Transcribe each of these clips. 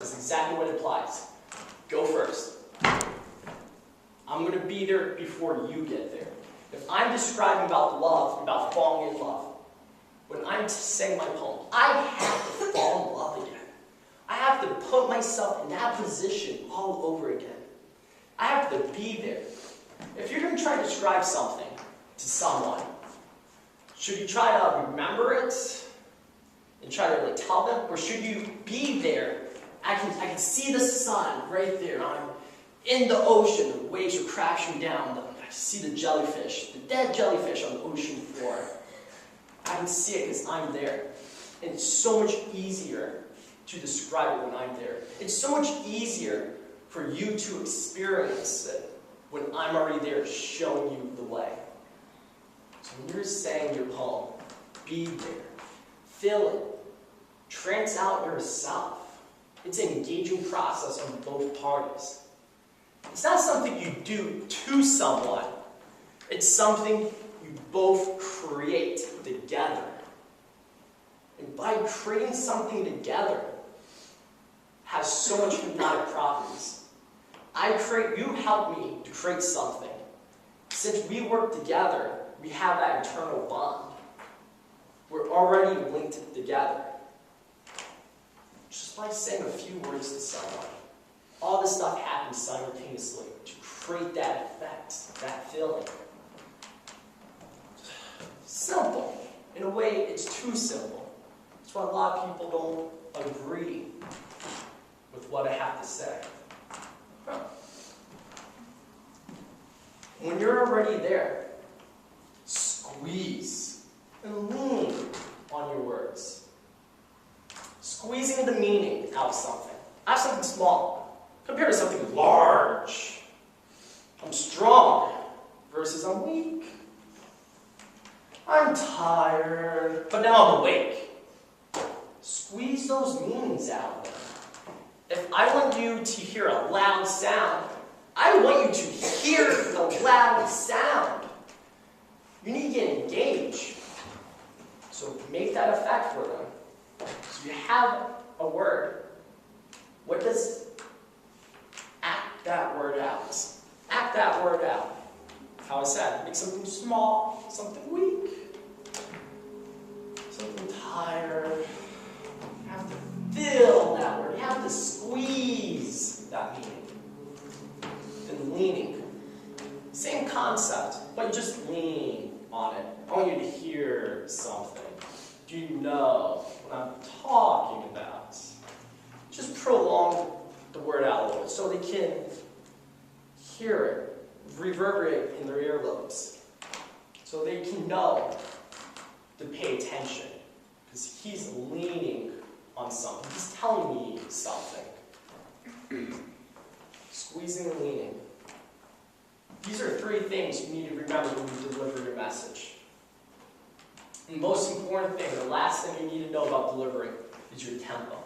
That's exactly what it applies. Go first. I'm going to be there before you get there. If I'm describing about love, about falling in love, when I'm saying my poem, I have to fall in love again. I have to put myself in that position all over again. I have to be there. If you're going to try to describe something to someone, should you try to remember it and try to tell them, or should you be there? I can see the sun right there. I'm in the ocean. The waves are crashing down. I can see the jellyfish, the dead jellyfish on the ocean floor. I can see it because I'm there. And it's so much easier to describe it when I'm there. It's so much easier for you to experience it when I'm already there showing you the way. So when you're saying your poem, be there. Feel it. Trance out yourself. It's an engaging process on both parties. It's not something you do to someone. It's something you both create together. And by creating something together, has so much hypnotic properties. You help me to create something. Since we work together, we have that internal bond. We're already linked together. Just by saying a few words to someone, all this stuff happens simultaneously to create that effect, that feeling. Simple. In a way, it's too simple. That's why a lot of people don't agree with what I have to say. When you're already there, squeeze and lean on your words. Squeezing the meaning out of something. I have something small compared to something large. I'm strong versus I'm weak. I'm tired, but now I'm awake. Squeeze those meanings out of them. If I want you to hear a loud sound, I want you to hear the loud sound. You need to get engaged. So make that effect for them. So you have a word. What does act that word out? Act that word out. How I said, make something small, something weak, something tired. You have to feel that word. You have to squeeze that meaning. And leaning. Same concept, but you just lean on it. I want you to hear something. Do you know what I'm talking about? Just prolong the word out a little bit so they can hear it, reverberate in their earlobes. So they can know to pay attention. Because he's leaning on something. He's telling me something. Squeezing and leaning. These are 3 things you need to remember when you deliver your message. And the most important thing, the last thing you need to know about delivering, is your tempo.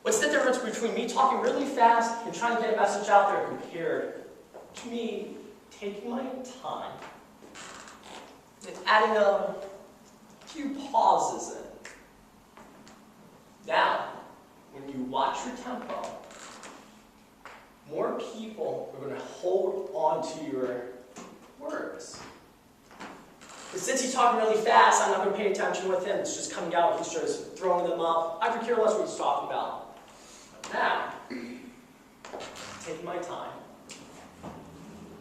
What's the difference between me talking really fast and trying to get a message out there compared to me taking my time and adding a few pauses in? Now, when you watch your tempo, more people are going to hold on to your words. But since he's talking really fast, I'm not going to pay attention with him. It's just coming out. He's just throwing them up. I could care less what he's talking about. Now, taking my time.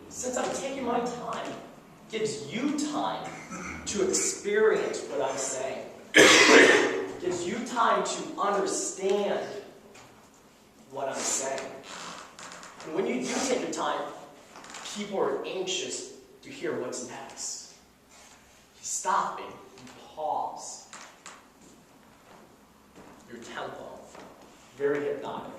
Since I'm taking my time, it gives you time to experience what I'm saying. It gives you time to understand what I'm saying. And when you do take your time, people are anxious to hear what's next. Stopping, pause. Your tempo, very hypnotic.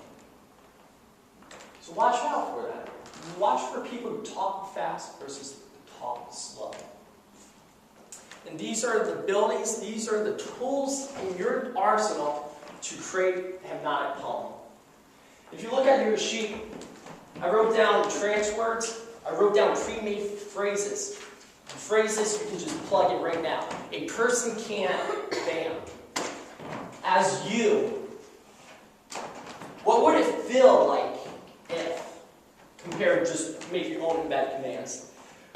So watch out for that. Watch for people who talk fast versus talk slow. And these are the abilities, these are the tools in your arsenal to create a hypnotic poem. If you look at your sheet, I wrote down trance words, I wrote down pre-made phrases. The phrases, you can just plug in right now. A person can't, bam. As you feel like if, compared to just make your own embedded commands.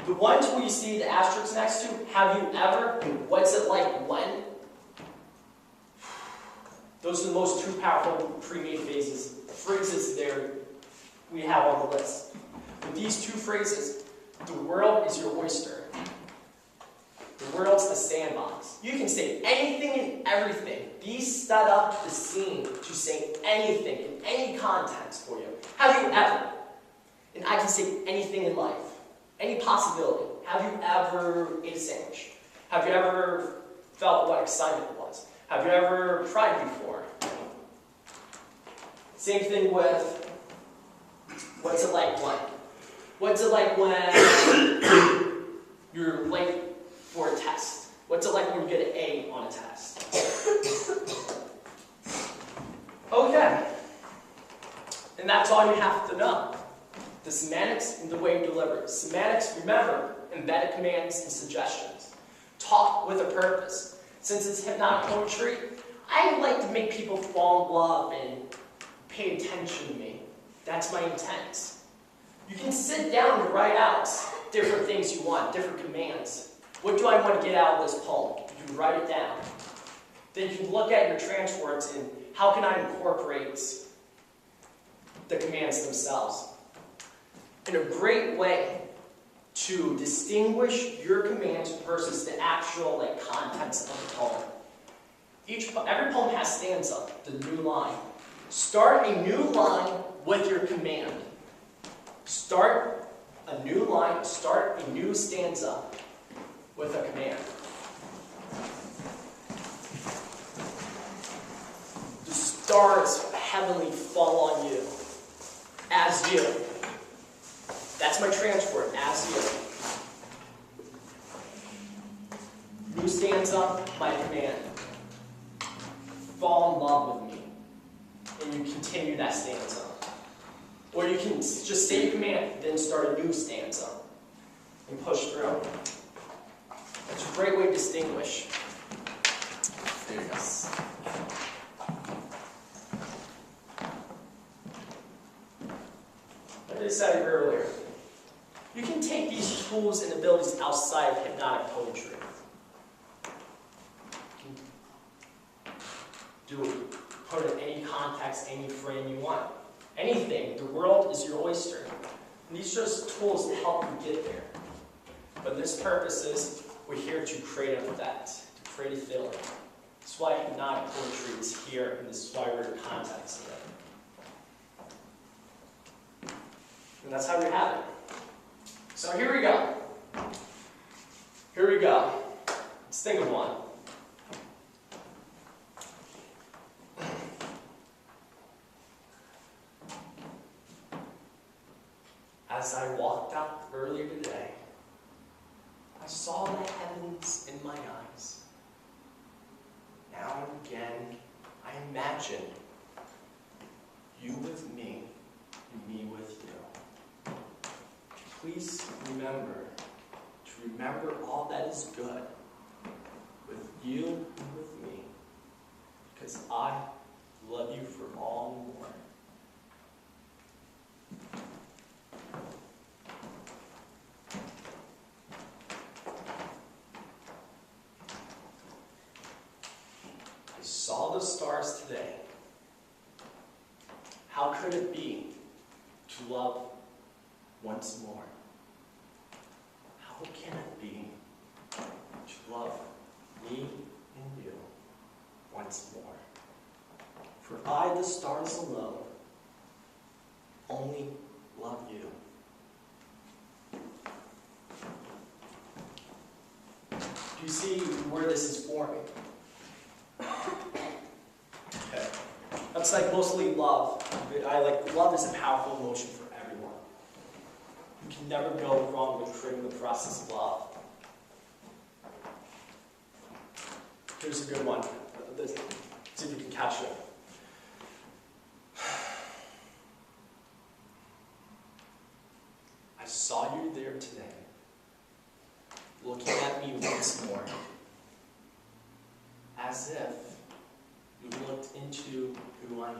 The ones where you see the asterisk next to, have you ever, and what's it like when? Those are the most two powerful pre-made phrases there we have on the list. With these two phrases, the world is your oyster. The world's the sandbox. You can say anything and everything. These set up the scene to say anything in any context for you. Have you ever? And I can say anything in life. Any possibility. Have you ever ate a sandwich? Have you ever felt what excitement was? Have you ever cried before? Same thing with, what's it like when? What's it like when you're late for a test? What's it like when you get an A on a test? Okay. And that's all you have to know. The semantics and the way you deliver it. Semantics, remember, embedded commands and suggestions. Talk with a purpose. Since it's hypnotic poetry, I like to make people fall in love and pay attention to me. That's my intent. You can sit down and write out different things you want, different commands. What do I want to get out of this poem? You can write it down. Then you can look at your transwords and how can I incorporate the commands themselves. And a great way to distinguish your commands versus the actual contents of the poem. Every poem has stanza, the new line. Start a new line with your command. Start a new line, start a new stanza with a command. The stars heavenly fall on you, as you. That's my transfer, as you. New stanza, my command. Fall in love with me. And you continue that stanza. Or you can just say your command, then start a new stanza. And push through. It's a great way to distinguish. There you go. Like I said earlier, you can take these tools and abilities outside of hypnotic poetry. You can put it in any context, any frame you want. Anything. The world is your oyster. And these are just tools to help you get there. But this purpose is, we're here to create an effect, to create a feeling. That's why hypnotic poetry is here, and this is why we're in context of it. And that's how we have it. So here we go. Here we go. Let's think of one. As I walked out earlier today, I saw the heavens in my eyes. Now and again, I imagine you with me and me with you. Please remember to remember all that is good with you and with me, because I love you for all and more. I saw the stars today. How could it be to love once more? How can it be to love me and you once more? For I, the stars alone, only love you. Do you see where this is forming? Okay. That's mostly love. Love is a powerful emotion for everyone. You can never go wrong with creating the process of love. Here's a good one. See if you can catch it. I saw you there today, looking at me once more, as if you looked into who I am.